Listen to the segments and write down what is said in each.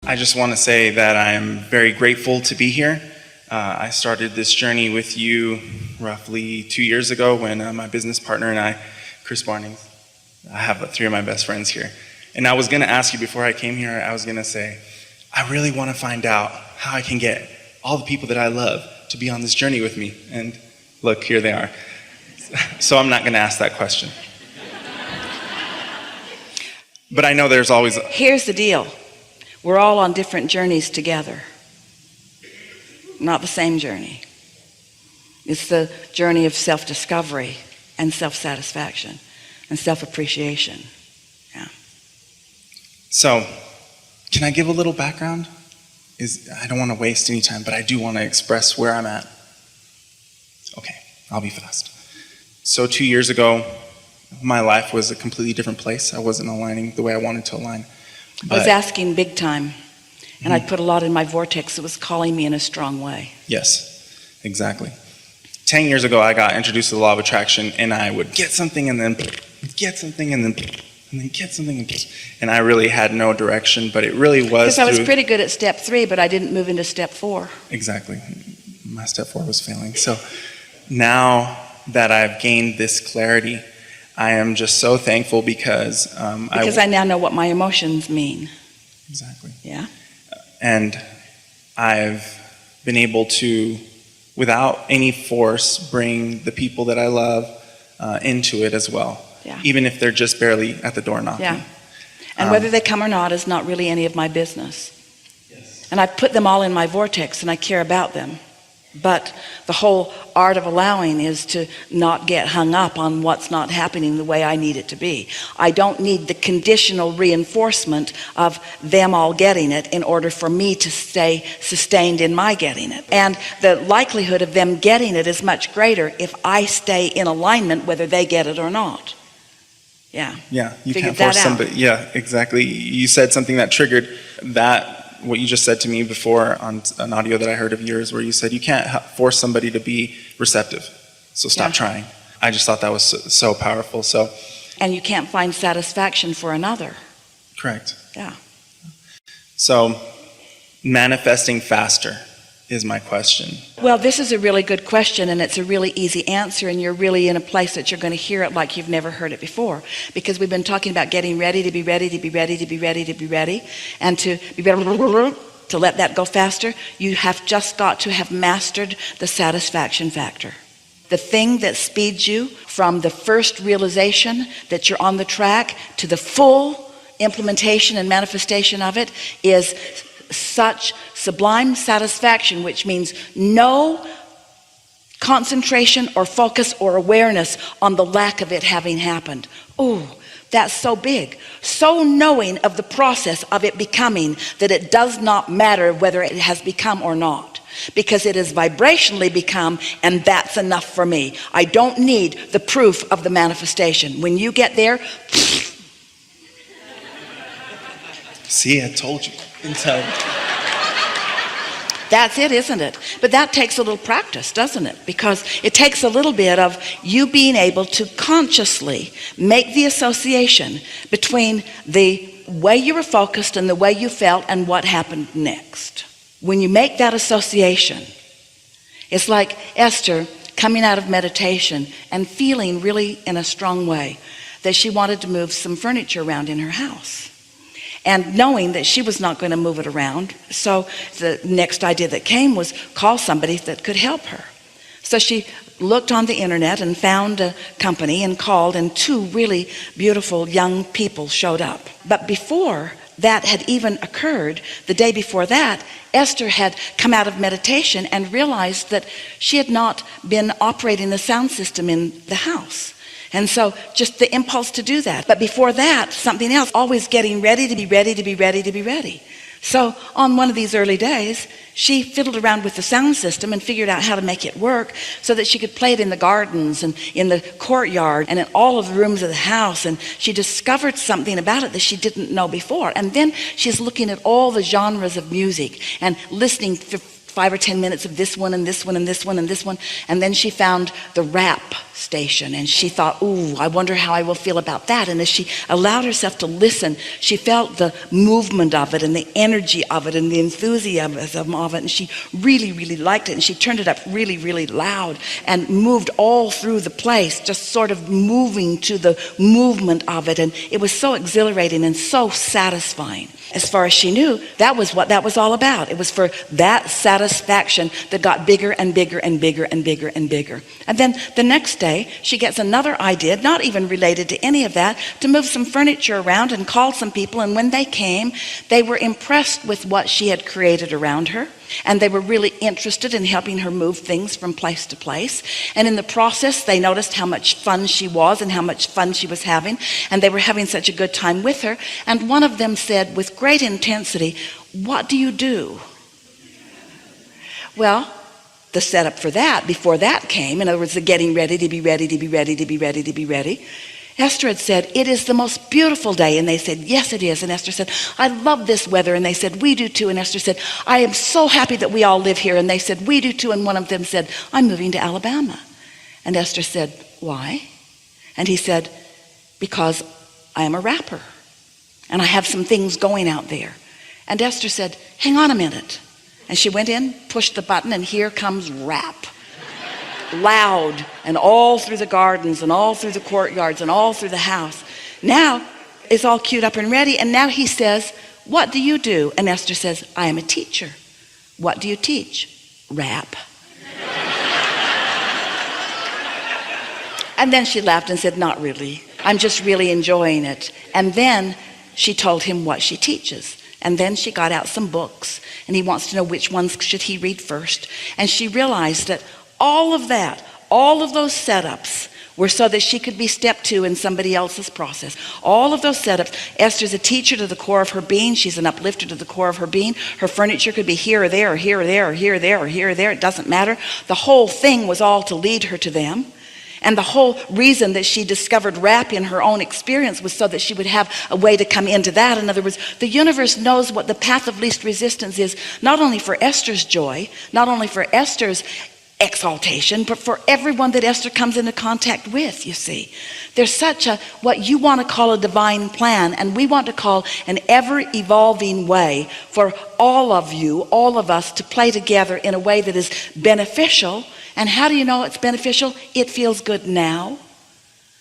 I just want to say that I am very grateful to be here. I started this journey with you roughly 2 years ago when my business partner and I, Chris Barnings, I have 3 of my best friends here. And I was going to ask you before I came here, I was going to say, I really want to find out how I can get all the people that I love to be on this journey with me. And look, here they are. So I'm not going to ask that question. But I know there's always... Here's the deal. We're all on different journeys together. Not the same journey. It's the journey of self-discovery and self-satisfaction and self-appreciation. Yeah. So, can I give a little background? I don't want to waste any time, but I do want to express where I'm at. Okay, I'll be fast. So 2 years ago, my life was a completely different place. I wasn't aligning the way I wanted to align. I was asking big time, and I'd put a lot in my vortex that was calling me in a strong way. Yes, exactly. 10 years ago, I got introduced to the law of attraction, and I would get something and then get something and then get something. And I really had no direction, but it really was because I was pretty good at step 3, but I didn't move into step 4. Exactly. My step 4 was failing. So now that I've gained this clarity, I am just so thankful because I now know what my emotions mean. Exactly. Yeah. And I've been able to, without any force, bring the people that I love into it as well. Yeah. Even if they're just barely at the door knocking. Yeah. And whether they come or not is not really any of my business. Yes. And I put them all in my vortex and I care about them. But the whole art of allowing is to not get hung up on what's not happening the way I need it to be. I don't need the conditional reinforcement of them all getting it in order for me to stay sustained in my getting it. And the likelihood of them getting it is much greater if I stay in alignment whether they get it or not. Yeah. Yeah, you Figured can't force that out. somebody. Yeah, exactly. You said something that triggered that. What you just said to me before on an audio that I heard of yours, where you said you can't force somebody to be receptive, so stop trying. I just thought that was so powerful. So, and you can't find satisfaction for another. Correct. Yeah. So, manifesting faster is my question. Well, this is a really good question, and it's a really easy answer, and you're really in a place that you're going to hear it like you've never heard it before, because we've been talking about getting ready to be ready to be ready to be ready to be ready, and to be better to let that go faster. You have just got to have mastered the satisfaction factor. The thing that speeds you from the first realization that you're on the track to the full implementation and manifestation of it is such sublime satisfaction, which means no concentration or focus or awareness on the lack of it having happened. Oh, that's so big. So knowing of the process of it becoming that it does not matter whether it has become or not, because it has vibrationally become, and that's enough for me. I don't need the proof of the manifestation. When you get there, see, I told you. That's it, isn't it? But that takes a little practice, doesn't it? Because it takes a little bit of you being able to consciously make the association between the way you were focused and the way you felt and what happened next. When you make that association, it's like Esther coming out of meditation and feeling really in a strong way that she wanted to move some furniture around in her house. And knowing that she was not going to move it around, so the next idea that came was call somebody that could help her. So she looked on the internet and found a company and called, and 2 really beautiful young people showed up. But before that had even occurred, the day before that, Esther had come out of meditation and realized that she had not been operating the sound system in the house. And so just the impulse to do that. But before that, something else, always getting ready to be ready to be ready to be ready. So on one of these early days, she fiddled around with the sound system and figured out how to make it work so that she could play it in the gardens and in the courtyard and in all of the rooms of the house. And she discovered something about it that she didn't know before. And then she's looking at all the genres of music and listening for 5 or 10 minutes of this one and this one and this one and this one. And then she found the rap station and she thought, ooh, I wonder how I will feel about that. And as she allowed herself to listen, she felt the movement of it and the energy of it and the enthusiasm of it. And she really, really liked it. And she turned it up really, really loud and moved all through the place, just sort of moving to the movement of it. And it was so exhilarating and so satisfying. As far as she knew, that was what that was all about. It was for that satisfaction that got bigger and bigger and bigger and bigger and bigger. And then the next day, she gets another idea, not even related to any of that, to move some furniture around and call some people. And when they came, they were impressed with what she had created around her. And they were really interested in helping her move things from place to place. And in the process, they noticed how much fun she was and how much fun she was having. And they were having such a good time with her. And one of them said with great intensity, "What do you do?" Well, the setup for that, before that came, in other words, the getting ready to be ready, to be ready, to be ready, to be ready, Esther had said, "It is the most beautiful day." And they said, "Yes, it is." And Esther said, "I love this weather." And they said, "We do too." And Esther said, "I am so happy that we all live here." And they said, "We do too." And one of them said, "I'm moving to Alabama." And Esther said, "Why?" And he said, "Because I am a rapper and I have some things going out there." And Esther said, "Hang on a minute." And she went in, pushed the button, and here comes rap. Loud, and all through the gardens and all through the courtyards and all through the house. Now it's all queued up and ready. And now he says, "What do you do?" And Esther says, "I am a teacher." "What do you teach?" "Rap." And then she laughed and said, "Not really. I'm just really enjoying it." And then she told him what she teaches. And then she got out some books, and he wants to know which ones should he read first. And she realized that all of that, all of those setups were so that she could be step two in somebody else's process. All of those setups. Esther's a teacher to the core of her being. She's an uplifter to the core of her being. Her furniture could be here or there or here or there or here or there or here or there. It doesn't matter. The whole thing was all to lead her to them. And the whole reason that she discovered rap in her own experience was so that she would have a way to come into that. In other words, the universe knows what the path of least resistance is, not only for Esther's joy, not only for Esther's exaltation, but for everyone that Esther comes into contact with. You see, there's such a, what you want to call a divine plan, and we want to call an ever-evolving way for all of you, all of us, to play together in a way that is beneficial. And how do you know it's beneficial? It feels good now.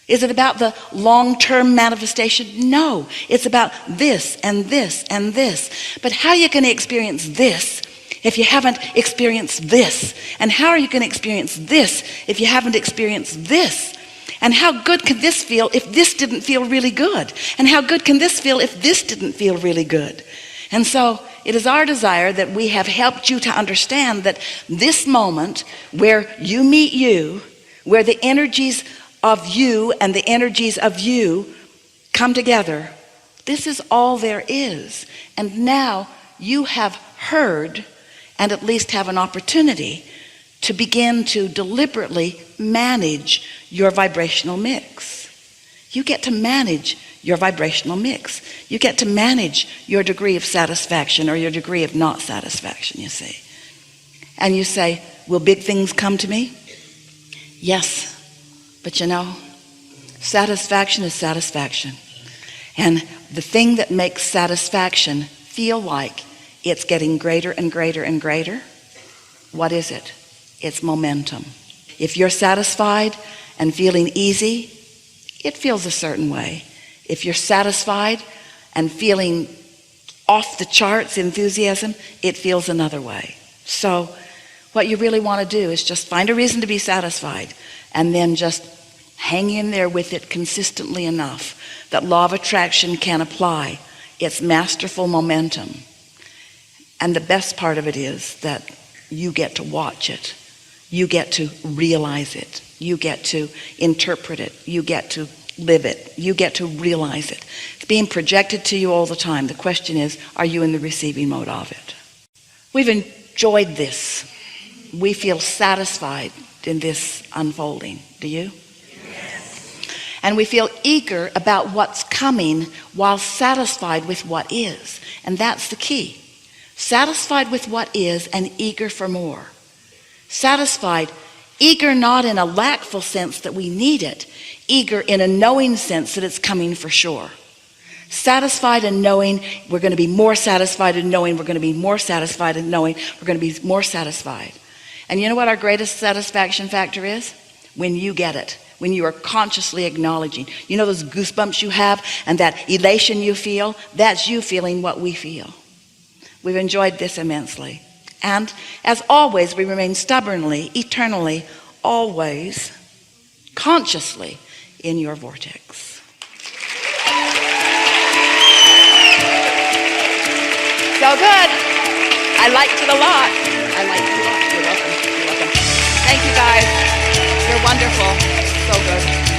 Is it about the long-term manifestation? No, it's about this and this and this. But how are you going to experience this if you haven't experienced this? And how are you going to experience this if you haven't experienced this? And how good can this feel if this didn't feel really good? And how good can this feel if this didn't feel really good? And so it is our desire that we have helped you to understand that this moment where you meet you, where the energies of you and the energies of you come together, this is all there is. And now you have heard, and at least have an opportunity to begin to deliberately manage your vibrational mix. You get to manage your vibrational mix. You get to manage your degree of satisfaction or your degree of not satisfaction, you see. And you say, will big things come to me? Yes, but you know, satisfaction is satisfaction. And the thing that makes satisfaction feel like it's getting greater and greater and greater, what is it? It's momentum. If you're satisfied and feeling easy, it feels a certain way. If you're satisfied and feeling off the charts enthusiasm, it feels another way. So what you really want to do is just find a reason to be satisfied and then just hang in there with it consistently enough that law of attraction can apply its masterful momentum. And the best part of it is that you get to watch it. You get to realize it. You get to interpret it. You get to live it. You get to realize it. It's being projected to you all the time. The question is, are you in the receiving mode of it? We've enjoyed this. We feel satisfied in this unfolding. Do you? Yes. And we feel eager about what's coming while satisfied with what is. And that's the key. satisfied with what is and eager for more. Satisfied, eager not in a lackful sense that we need it, eager in a knowing sense that it's coming for sure. Satisfied and knowing we're going to be more satisfied, and knowing we're going to be more satisfied, and knowing we're going to be more satisfied. And you know what our greatest satisfaction factor is? When you get it, when you are consciously acknowledging. You know those goosebumps you have and that elation you feel? That's you feeling what we feel. We've enjoyed this immensely. And as always, we remain stubbornly, eternally, always, consciously in your vortex. So good. I liked it a lot. I liked it a lot. You're welcome. You're welcome. Thank you guys. You're wonderful. So good.